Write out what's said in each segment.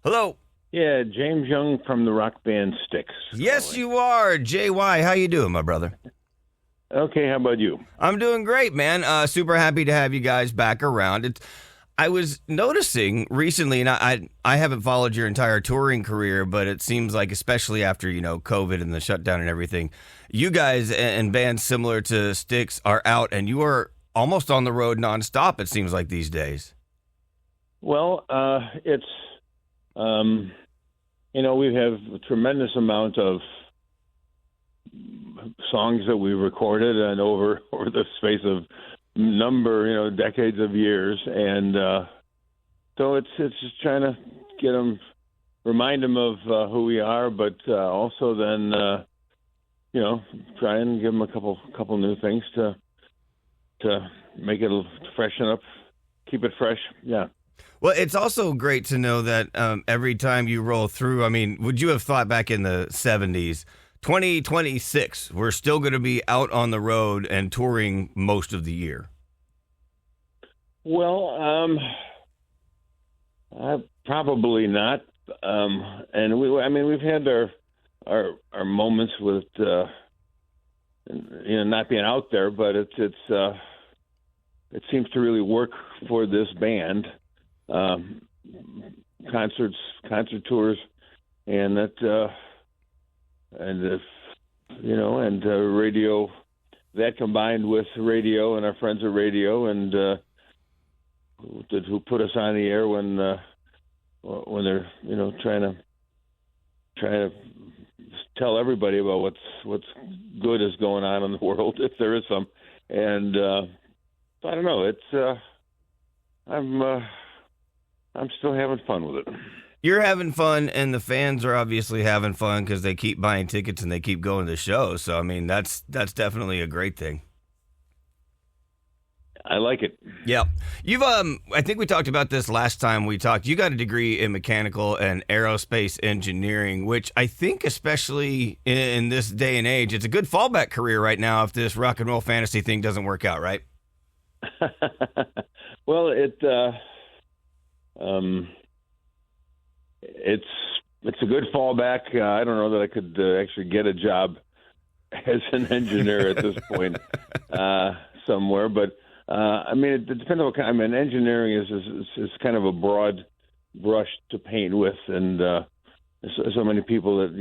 Hello. Yeah, James Young from the rock band Styx. Yes, you are. JY, how you doing, my brother? Okay, how about you? I'm doing great, man. Super happy to have you guys back around. I was noticing recently, and I haven't followed your entire touring career, but it seems like, especially after, COVID and the shutdown and everything, you guys and bands similar to Styx are out, and you are almost on the road nonstop, it seems like these days. Well, it's, we have a tremendous amount of songs that we recorded and over the space of decades of years, and so it's just trying to remind them of who we are, but also then try and give them a couple new things to make it freshen up, keep it fresh. Yeah. Well, it's also great to know that every time you roll through, I mean, would you have thought back in the 70s, 2026, we're still going to be out on the road and touring most of the year? Well, probably not. And we've had our moments with not being out there, but it seems to really work for this band. Concert tours, and that. And radio, that combined with radio and our friends at radio, and who put us on the air when they're trying to tell everybody about what's good is going on in the world, if there is some. And I don't know. It's I'm still having fun with it. You're having fun, and the fans are obviously having fun because they keep buying tickets and they keep going to the show. So, I mean, that's definitely a great thing. I like it. Yeah. You've, I think we talked about this last time we talked. You got a degree in mechanical and aerospace engineering, which I think, especially in this day and age, it's a good fallback career right now if this rock and roll fantasy thing doesn't work out, right? Well, it's a good fallback. I don't know that I could actually get a job as an engineer at this point somewhere, but it depends on what kind. I mean, engineering is kind of a broad brush to paint with, and so many people that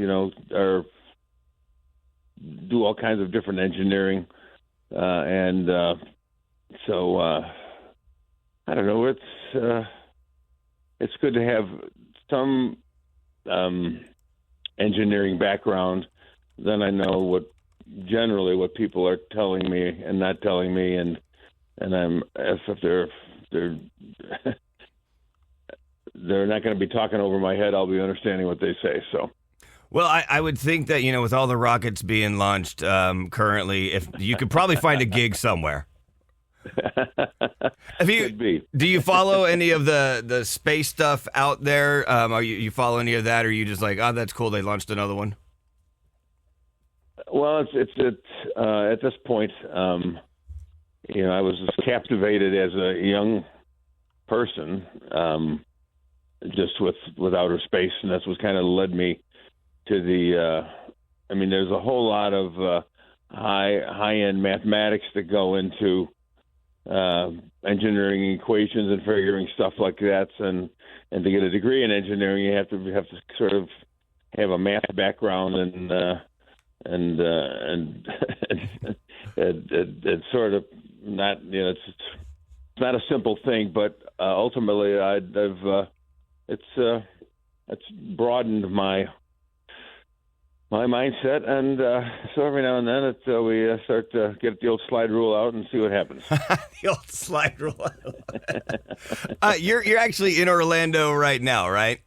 do all kinds of different engineering, and so I don't know. It's good to have some engineering background. Then I know what people are telling me and not telling me, and I'm if they're they're not going to be talking over my head, I'll be understanding what they say. So. Well, I would think that, with all the rockets being launched currently, if you could probably find a gig somewhere. Do you follow any of the space stuff out there? Are you follow any of that, or are you just like, oh, that's cool, they launched another one? Well, it's at this point, I was captivated as a young person, just with outer space, and that's what kind of led me to the. There's a whole lot of high-end mathematics that go into engineering equations and figuring stuff like that, and to get a degree in engineering, you have to sort of have a math background, and it's sort of not it's not a simple thing, but ultimately it's broadened my mindset, and so every now and then we start to get the old slide rule out and see what happens. The old slide rule. You're actually in Orlando right now, right?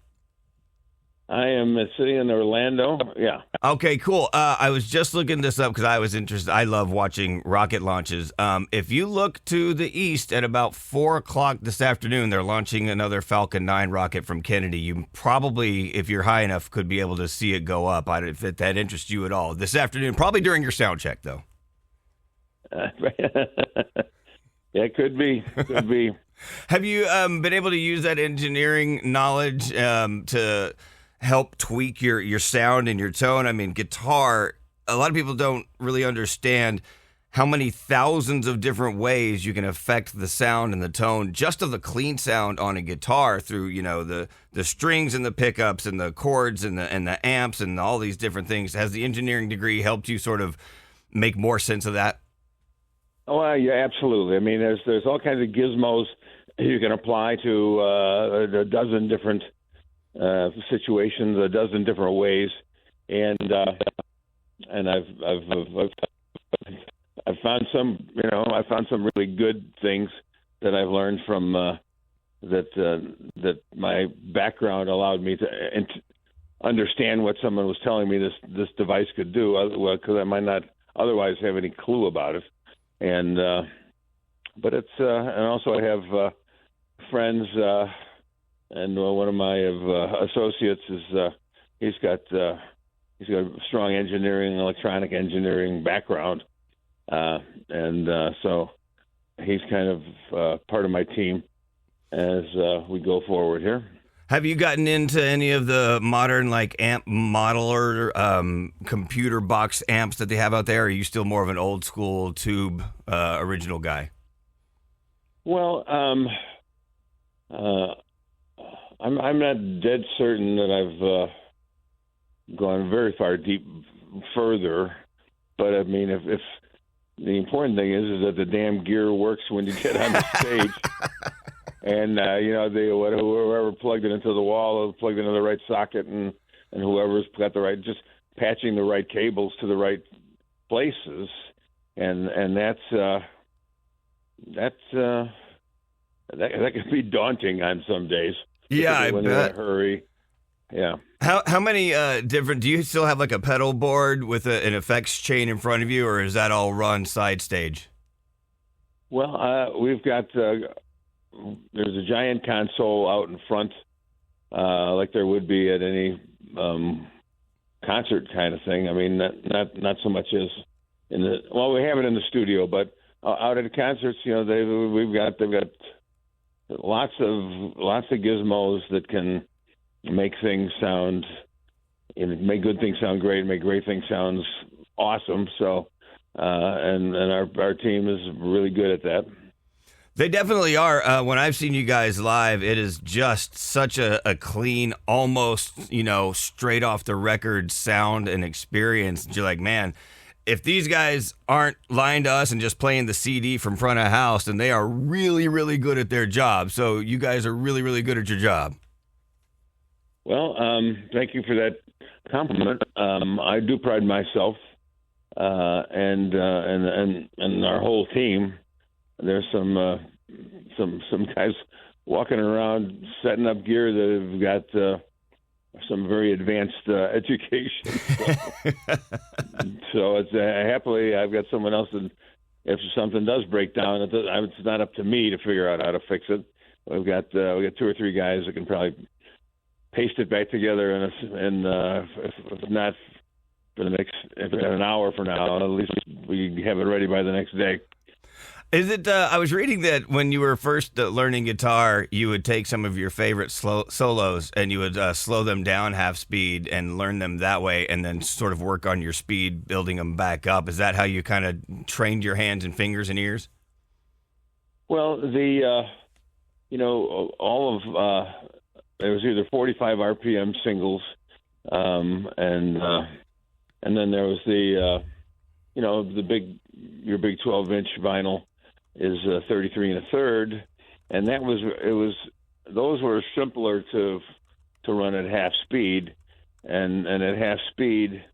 I am sitting in Orlando. Yeah. Okay, cool. I was just looking this up because I was interested. I love watching rocket launches. If you look to the east at about 4:00 this afternoon, they're launching another Falcon 9 rocket from Kennedy. You probably, if you're high enough, could be able to see it go up. If that interests you at all this afternoon, probably during your sound check, though. Yeah, it could be. Could be. Have you been able to use that engineering knowledge to help tweak your sound and your tone? I mean, guitar, a lot of people don't really understand how many thousands of different ways you can affect the sound and the tone just of the clean sound on a guitar through, the strings and the pickups and the chords and the amps and all these different things. Has the engineering degree helped you sort of make more sense of that? Oh, yeah, absolutely. I mean, there's all kinds of gizmos you can apply to a dozen different situations, a dozen different ways, and I've found some, really good things that I've learned from that my background allowed me to understand what someone was telling me this device could do, because I might not otherwise have any clue about it. And but it's and also I have friends, and one of my associates is he's got a strong electronic engineering background, and so he's kind of part of my team as we go forward here. Have you gotten into any of the modern amp modeler computer box amps that they have out there? Or are you still more of an old school tube original guy? Well, I'm not dead certain that I've gone very further, but I mean, if the important thing is that the damn gear works when you get on the stage. And, whoever plugged it into the wall, plugged it into the right socket, and whoever's got just patching the right cables to the right places. And that can be daunting on some days. Yeah, I when bet. You're in a hurry. Yeah. How many different, do you still have like a pedal board with an effects chain in front of you, or is that all run side stage? Well, we've got... there's a giant console out in front, like there would be at any concert kind of thing. I mean, not so much as in the we have it in the studio, but out at the concerts, they've got lots of gizmos that can make things sound, make good things sound great, make great things sound awesome. So, and our team is really good at that. They definitely are. When I've seen you guys live, it is just such a clean, almost, straight off the record sound and experience. You're like, man, if these guys aren't lying to us and just playing the CD from front of house, then they are really, really good at their job. So you guys are really, really good at your job. Well, thank you for that compliment. I do pride myself and our whole team. There's some guys walking around setting up gear that have got some very advanced education. So it's happily I've got someone else that if something does break down, it's not up to me to figure out how to fix it. We got 2 or 3 guys that can probably paste it back together, and if not for if an hour from now, at least we have it ready by the next day. Is it? I was reading that when you were first learning guitar, you would take some of your favorite solos and you would slow them down half speed and learn them that way, and then sort of work on your speed, building them back up. Is that how you kind of trained your hands and fingers and ears? Well, all of it was either 45 RPM singles, and then there was your big 12-inch vinyl is 33 1/3, and those were simpler to run at half speed, and at half speed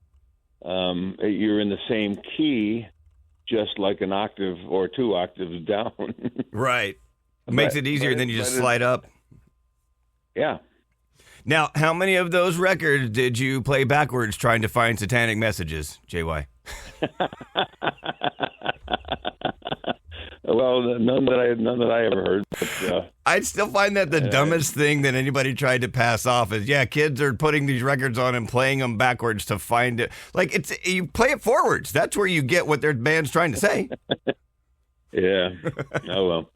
you're in the same key, just like an octave or 2 octaves down. Right. Makes it easier, then you just slide up. Yeah. Now, how many of those records did you play backwards trying to find satanic messages, JY? Well, none that I ever heard. But, I'd still find that the dumbest thing that anybody tried to pass off is, kids are putting these records on and playing them backwards to find it. Like, you play it forwards. That's where you get what their band's trying to say. Yeah. Oh well.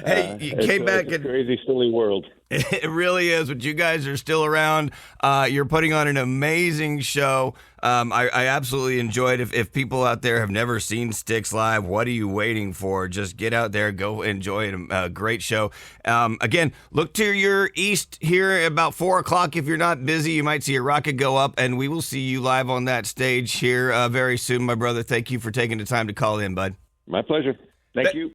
Hey, you came back it's a and crazy, silly world. it really is. But you guys are still around. You're putting on an amazing show. I absolutely enjoyed. If people out there have never seen Styx live, what are you waiting for? Just get out there, go enjoy it. A great show. Again, look to your east here about 4 o'clock. If you're not busy, you might see a rocket go up, and we will see you live on that stage here very soon, my brother. Thank you for taking the time to call in, bud. My pleasure. Thank you.